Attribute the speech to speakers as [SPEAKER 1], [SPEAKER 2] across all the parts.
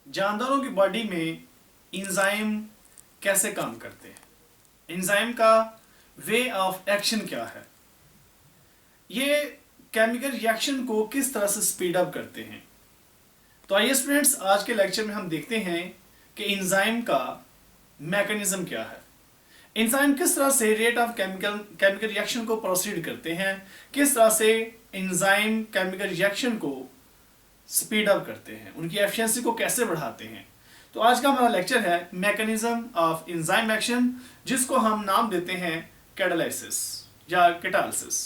[SPEAKER 1] जानदारों की बॉडी में एंजाइम कैसे काम करते हैं, एंजाइम का वे ऑफ एक्शन क्या है, ये केमिकल रिएक्शन को किस तरह से स्पीड अप करते हैं। तो आइए स्टूडेंट्स, आज के लेक्चर में हम देखते हैं कि एंजाइम का मैकेनिज्म क्या है, एंजाइम किस तरह से रेट ऑफ केमिकल रिएक्शन को प्रोसीड करते हैं, किस तरह से एंजाइम केमिकल रिएक्शन को स्पीड अप करते हैं, उनकी एफिशिएंसी को कैसे बढ़ाते हैं। तो आज का हमारा लेक्चर है मैकेनिज्म ऑफ एंजाइम एक्शन, जिसको हम नाम देते हैं कैटालाइसिस या कैटालिसिस।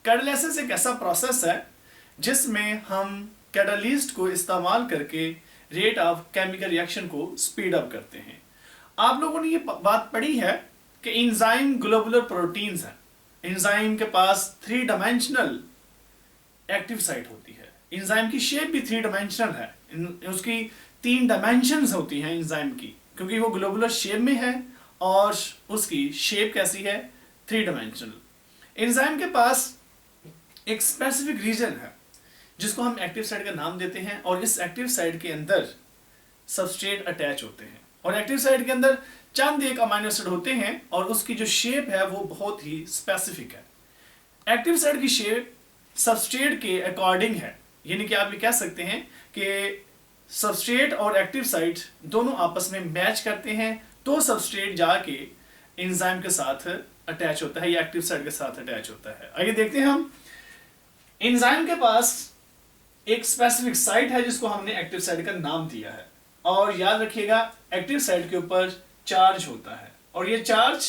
[SPEAKER 1] कैटालाइसिस एक ऐसा प्रोसेस है जिसमें हम कैटालिस्ट को इस्तेमाल करके रेट ऑफ केमिकल रिएक्शन को स्पीड अप करते हैं। आप लोगों ने ये बात पढ़ी है कि एंजाइम ग्लोबुलर प्रोटीन्स हैं। एंजाइम के पास 3 डायमेंशनल एक्टिव साइट होती है। एंजाइम की शेप भी 3 डायमेंशनल है, उसकी 3 डायमेंशंस होती हैं एंजाइम की, क्योंकि वो ग्लोबुलर शेप में है और उसकी शेप कैसी है, 3 डायमेंशनल। एंजाइम के पास एक स्पेसिफिक रीजन है जिसको हम एक्टिव साइट का नाम देते हैं, और इस एक्टिव साइट के अंदर सबस्ट्रेट अटैच होते हैं, और एक्टिव साइट के अंदर चंद एक अमीनो एसिड होते हैं और उसकी जो शेप है वो बहुत ही स्पेसिफिक है। एक्टिव साइट की शेप सबस्ट्रेट के अकॉर्डिंग है, यानी कि आप ये कह सकते हैं कि सबस्ट्रेट और एक्टिव साइट दोनों आपस में मैच करते हैं तो सबस्ट्रेट जाके एंजाइम के साथ अटैच होता है या एक्टिव साइट के साथ अटैच होता है। आइए देखते हैं हम। एंजाइम के पास एक स्पेसिफिक साइट है जिसको हमने एक्टिव साइट का नाम दिया है, और याद रखिएगा एक्टिव साइट के ऊपर चार्ज होता है, और ये चार्ज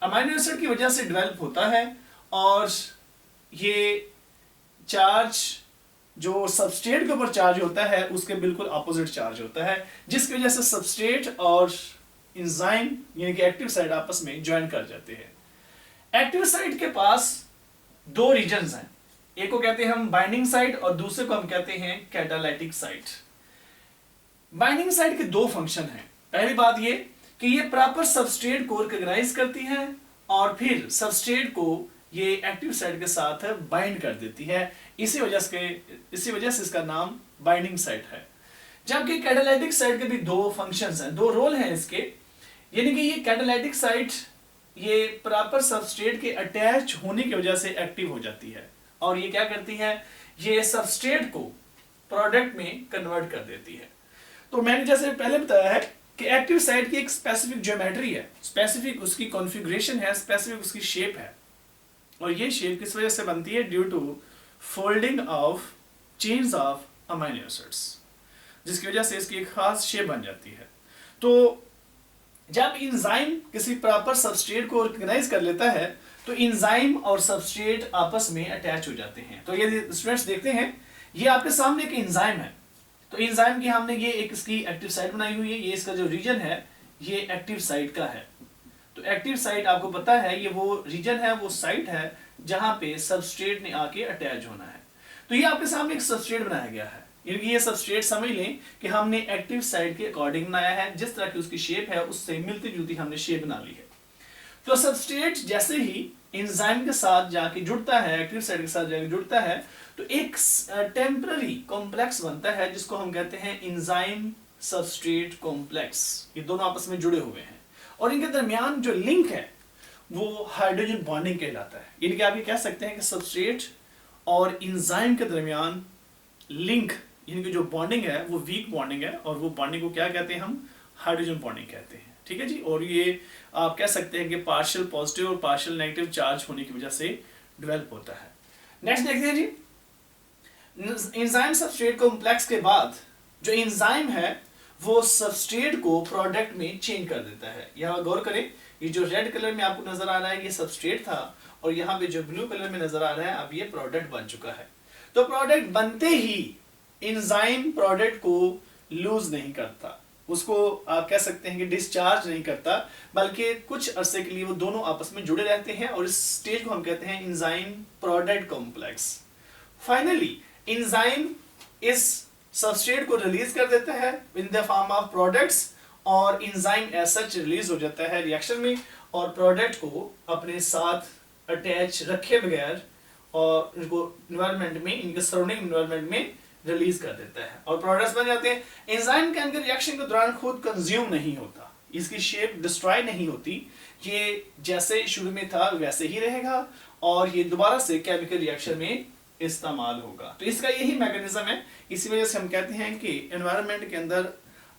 [SPEAKER 1] अमीनो एसिड की वजह से डेवलप होता है, और ये चार्ज जो सबस्ट्रेट के ऊपर चार्ज होता है उसके बिल्कुल अपोजिट चार्ज होता है, जिसकी वजह से सबस्ट्रेट और एंजाइम यानी कि एक्टिव साइट आपस में ज्वाइन कर जाते हैं। एक्टिव साइट के पास 2 रीजन्स हैं, एक को कहते हैं हम बाइंडिंग साइट और दूसरे को हम कहते हैं कैटालाइटिक साइट। बाइंडिंग साइट के 2 फंक्शन हैं। पहली बात ये कि ये प्रॉपर सबस्ट्रेट को रिकॉग्नाइज करती है और फिर सबस्ट्रेट को ये एक्टिव साइट के साथ बाइंड कर देती है, इसी वजह से इसका नाम बाइंडिंग साइट है। जबकि कैटालाइटिक साइट के भी 2 फंक्शंस हैं, 2 रोल हैं इसके, यानी कि ये कैटालाइटिक साइट ये प्रॉपर सबस्ट्रेट के अटैच होने की वजह से एक्टिव हो जाती है, और ये क्या करती है, ये सबस्ट्रेट को प्रोडक्ट में कन्वर्ट कर देती है। तो मैंने जैसे पहले बताया है कि एक्टिव साइट की एक स्पेसिफिक ज्योमेट्री है, स्पेसिफिक उसकी कॉन्फ़िगरेशन है, स्पेसिफिक उसकी शेप है, और ये शेप किस वजह से बनती है, due to folding of chains of amino acids, जिसकी वजह से इसकी एक खास शेप बन जाती है। तो जब एंजाइम किसी प्रॉपर सबस्ट्रेट को रिकॉग्नाइज कर लेता है तो एंजाइम और सबस्ट्रेट आपस में अटैच हो जाते हैं। तो ये स्टूडेंट्स देखते हैं, ये आपके सामने एक एंजाइम है, तो एंजाइम की हमने ये एक इसकी एक्टिव साइट बनाई हुई है, ये इसका जो रीजन है ये एक्टिव साइट का है। तो एक्टिव साइट आपको पता है ये वो रीजन है, वो साइट है जहां पे सबस्ट्रेट ने आके अटैच होना है। तो ये आपके सामने एक सबस्ट्रेट बनाया गया है, ये सबस्ट्रेट समझ लें कि हमने एक्टिव साइट के अकॉर्डिंग बनाया है, जिस तरह की उसकी शेप है उससे मिलती जुलती हमने शेप बना ली है। तो सबस्ट्रेट जैसे ही एंजाइम के साथ जाके जुड़ता है, एक्टिव साइट के साथ जाके जुड़ता है, तो एक टेम्पररी कॉम्प्लेक्स बनता है जिसको हम कहते हैं एंजाइम सबस्ट्रेट कॉम्प्लेक्स। ये दोनों आपस में जुड़े हुए हैं और इनके दरमियान जो लिंक है वो हाइड्रोजन बॉन्डिंग कहलाता है। यानी कि आप ये कह सकते हैं कि सबस्ट्रेट और एंजाइम के दरमियान लिंक यानी कि जो बॉन्डिंग है वो वीक बॉन्डिंग है, और वो बॉन्डिंग को क्या कहते हैं, हम हाइड्रोजन बॉन्डिंग कहते हैं। ठीक है जी। और ये आप कह सकते हैं कि पार्शियल पॉजिटिव और पार्शियल नेगेटिव चार्ज होने की वजह से डेवलप होता है। नेक्स्ट देखते हैं जी, एंजाइम सबस्ट्रेट कॉम्प्लेक्स के बाद जो एंजाइम है वो सबस्ट्रेट को प्रोडक्ट में चेंज कर देता है। यहाँ गौर करें, ये जो रेड कलर में आपको नजर आ रहा है ये सबस्ट्रेट था, और यहाँ पे जो ब्लू कलर में नजर आ रहा है अब ये प्रोडक्ट बन चुका है। तो प्रोडक्ट बनते ही एंजाइम प्रोडक्ट को लूज नहीं करता, उसको आप कह सकते हैं कि डिस्चार्ज नहीं करता, बल्कि कुछ अरसे के लिए वो दोनों आपस में जुड़े रहते हैं, और इस स्टेज को हम कहते हैं enzyme product complex. Finally enzyme इस सबस्ट्रेट को रिलीज कर देता है in the form of products, और एंजाइम एज सच रिलीज हो जाता है रिएक्शन में, और प्रोडक्ट को अपने साथ अटैच रखे बगैर और इनको इन्वायरमेंट में, इनके सराउंडिंग इन्वायरमेंट में रिलीज कर देता है और प्रोडक्ट्स बन जाते हैं। एंजाइम केमिकल रिएक्शन के दौरान खुद कंज्यूम नहीं होता, इसकी शेप डिस्ट्रॉय नहीं होती, ये जैसे शुरू में था वैसे ही रहेगा और ये दोबारा से केमिकल रिएक्शन में इस्तेमाल होगा। तो इसका यही मैकेनिज्म है। इसी वजह से हम कहते हैं कि एनवायरनमेंट के अंदर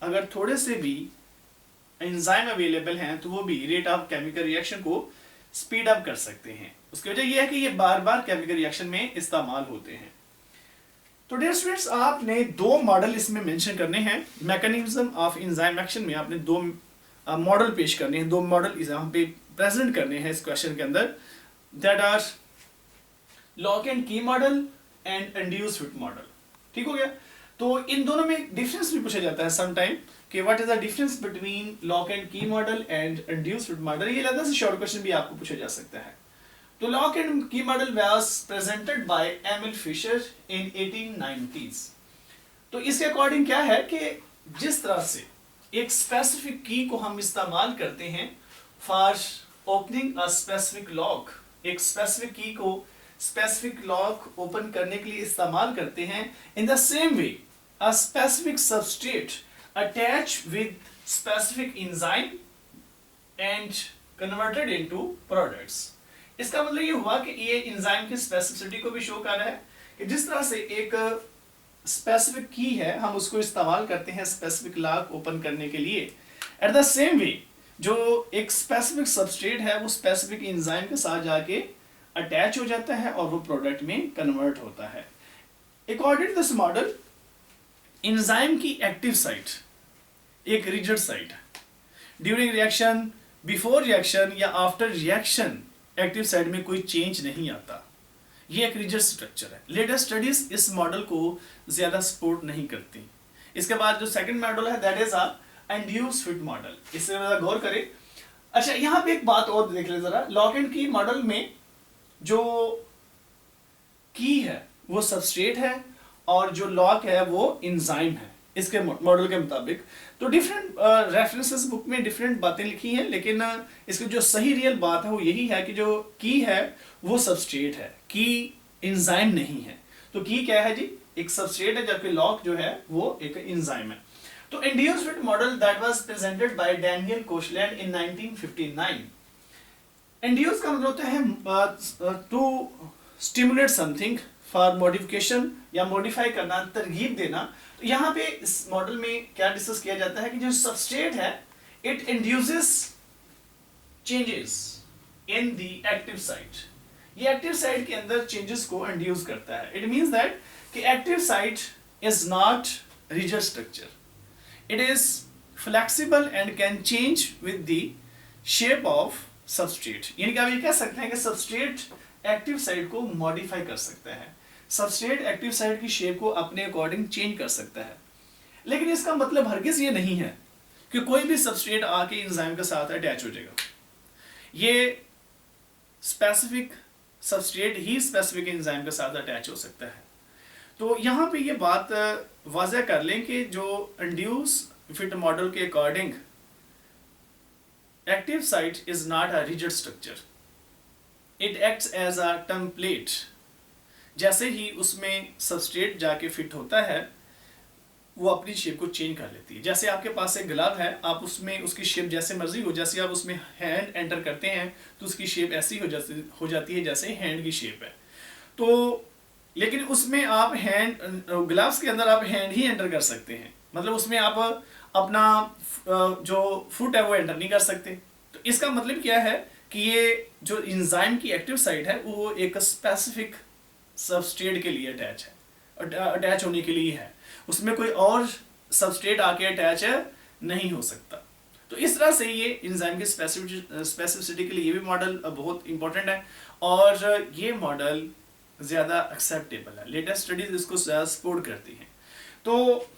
[SPEAKER 1] अगर थोड़े से भी एंजाइम अवेलेबल हैं तो वो भी रेट ऑफ केमिकल रिएक्शन को स्पीड अप कर सकते हैं। उसकी वजह यह है कि ये बार बार केमिकल रिएक्शन में इस्तेमाल होते हैं। तो डियर स्टूडेंट्स, आपने दो मॉडल इसमें मेंशन करने हैं। मैकेनिज्म ऑफ एंजाइम एक्शन में आपने दो मॉडल पेश करने हैं, दो मॉडल यहाँ पे प्रेजेंट करने हैं इस क्वेश्चन के अंदर, that are lock and key model and induced fit model. ठीक हो गया। तो इन दोनों में डिफरेंस भी पूछा जाता है समटाइम कि what is the difference between lock and key model and induced fit model. ये अलग से शॉर्ट क्वेश्चन भी आपको पूछा जा सकता है। तो lock and key model was presented by Emil Fischer in 1890s। तो इसके अकॉर्डिंग क्या है कि जिस तरह से एक स्पेसिफिक की को हम इस्तेमाल करते हैं for opening a specific lock, एक स्पेसिफिक की को स्पेसिफिक लॉक ओपन करने के लिए इस्तेमाल करते हैं, in the same way a specific substrate attach with specific enzyme and converted into products. इसका मतलब ये हुआ कि ये एंजाइम की स्पेसिफिसिटी को भी शो कर रहा है कि जिस तरह से एक स्पेसिफिक की है हम उसको इस्तेमाल करते हैं स्पेसिफिक लॉक ओपन करने के लिए, एट द सेम वे जो एक स्पेसिफिक सबस्ट्रेट है वो स्पेसिफिक एंजाइम के साथ जाके अटैच हो जाता है और वो प्रोडक्ट में कन्वर्ट होता है। According to this model, enzyme की एक्टिव साइट एक रिजिड साइट है। ड्यूरिंग रिएक्शन, बिफोर रिएक्शन या आफ्टर रिएक्शन एक्टिव साइट में कोई चेंज नहीं आता। ये एक रिजिड स्ट्रक्चर है। लेटेस्ट स्टडीज इस मॉडल को ज्यादा सपोर्ट नहीं करती। इसके बाद जो सेकंड मॉडल है that is a induce fit model, इससे जरा गौर करें। अच्छा, यहाँ पे एक बात और देख ले जरा, लॉक एंड की मॉडल में जो की है वो सबस्ट्रेट है और जो लॉक है वो एंजाइम है इसके मॉडल के मुताबिक। तो डिफरेंट रेफरेंसेस बुक में डिफरेंट बातें लिखी हैं, लेकिन इसकी जो सही रियल बात है वो यही है कि जो की है वो सबस्ट्रेट है, की एंजाइम नहीं है। तो की क्या है जी, एक सबस्ट्रेट है, जबकि लॉक जो है वो एक एंजाइम है। तो induced fit model that was presented by Daniel Koshland in 1959। Induce का मतलब होता है to stimulate something for modification या मॉडिफाई करना, तरगीब देना। तो यहाँ पे इस मॉडल में क्या डिस्कस किया जाता है कि जो सबस्ट्रेट है it induces changes in the active site. ये एक्टिव साइट के अंदर चेंजेस को इंड्यूस करता है। इट मींस दैट कि active site is not rigid structure, it is flexible and can change with the shape of substrate. यानी कि आप ये कह सकते हैं कि सबस्ट्रेट एक्टिव साइट को मॉडिफाई कर सकता है, सबस्ट्रेट एक्टिव साइट की शेप को अपने अकॉर्डिंग चेंज कर सकता है। लेकिन इसका मतलब हरगिज ये नहीं है कि कोई भी सबस्ट्रेट आके एंजाइम के साथ अटैच हो जाएगा। ये स्पेसिफिक सबस्ट्रेट ही स्पेसिफिक एंजाइम के साथ अटैच हो सकता है। तो यहाँ पे ये बात वाज़ह कर लें कि जो इंड्यूस फिट मॉडल के according active site is not a rigid structure, it acts as a template. जैसे ही उसमें सबस्ट्रेट जाके फिट होता है वो अपनी शेप को चेंज कर लेती है। जैसे आपके पास एक ग्लव है, आप उसमें उसकी शेप जैसे मर्जी हो, जैसे आप उसमें हैंड एंटर करते हैं तो उसकी शेप ऐसी हो जाती है जैसे हैंड की शेप है। तो लेकिन उसमें आप हैंड, ग्लव्स के अंदर आप हैंड ही एंटर कर सकते हैं, मतलब उसमें आप अपना जो फुट है वो एंटर नहीं कर सकते। तो इसका मतलब क्या है कि ये जो एंजाइम की एक्टिव साइट है वो एक स्पेसिफिक सबस्ट्रेट के लिए अटैच होने के लिए है, उसमें कोई और सबस्ट्रेट आके अटैच नहीं हो सकता। तो इस तरह से ये एंजाइम की स्पेसिफिसिटी के लिए ये भी मॉडल बहुत इंपॉर्टेंट है और ये मॉडल ज़्यादा एक्सेप्टेबल है। लेटेस्ट स्टडीज इसको ज़्यादा सपोर्ट करती हैं। तो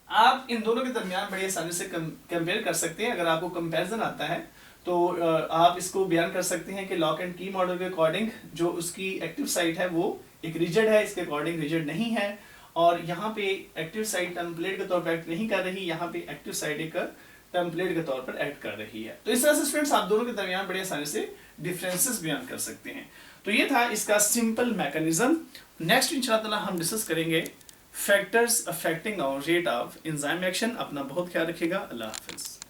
[SPEAKER 1] आप इन दोनों के दरमियान बड़ी आसानी से कंपेयर कर सकते हैं। अगर आपको कंपैरिजन आता है तो आप इसको बयान कर सकते हैं कि लॉक एंड की मॉडल के अकॉर्डिंग जो उसकी एक्टिव साइट है वो एक रिजिड है, इसके अकॉर्डिंग रिजिड नहीं है। और यहाँ पे एक्टिव साइट टेम्पलेट के तौर पर एक्ट नहीं कर रही, यहाँ पे एक्टिव साइट एक टेम्पलेट के तौर पर एक्ट कर रही है। तो इस तरह से स्टूडेंट्स आप दोनों के दरमियान बड़ी आसानी से डिफरेंसेस बयान कर सकते हैं। तो ये था इसका सिंपल मैकेनिज्म। नेक्स्ट इंशाल्लाह हम डिस्कस करेंगे factors affecting hour rate of enzyme action. अपना बहुत ख्याल रखिएगा। अल्लाह हाफिज़।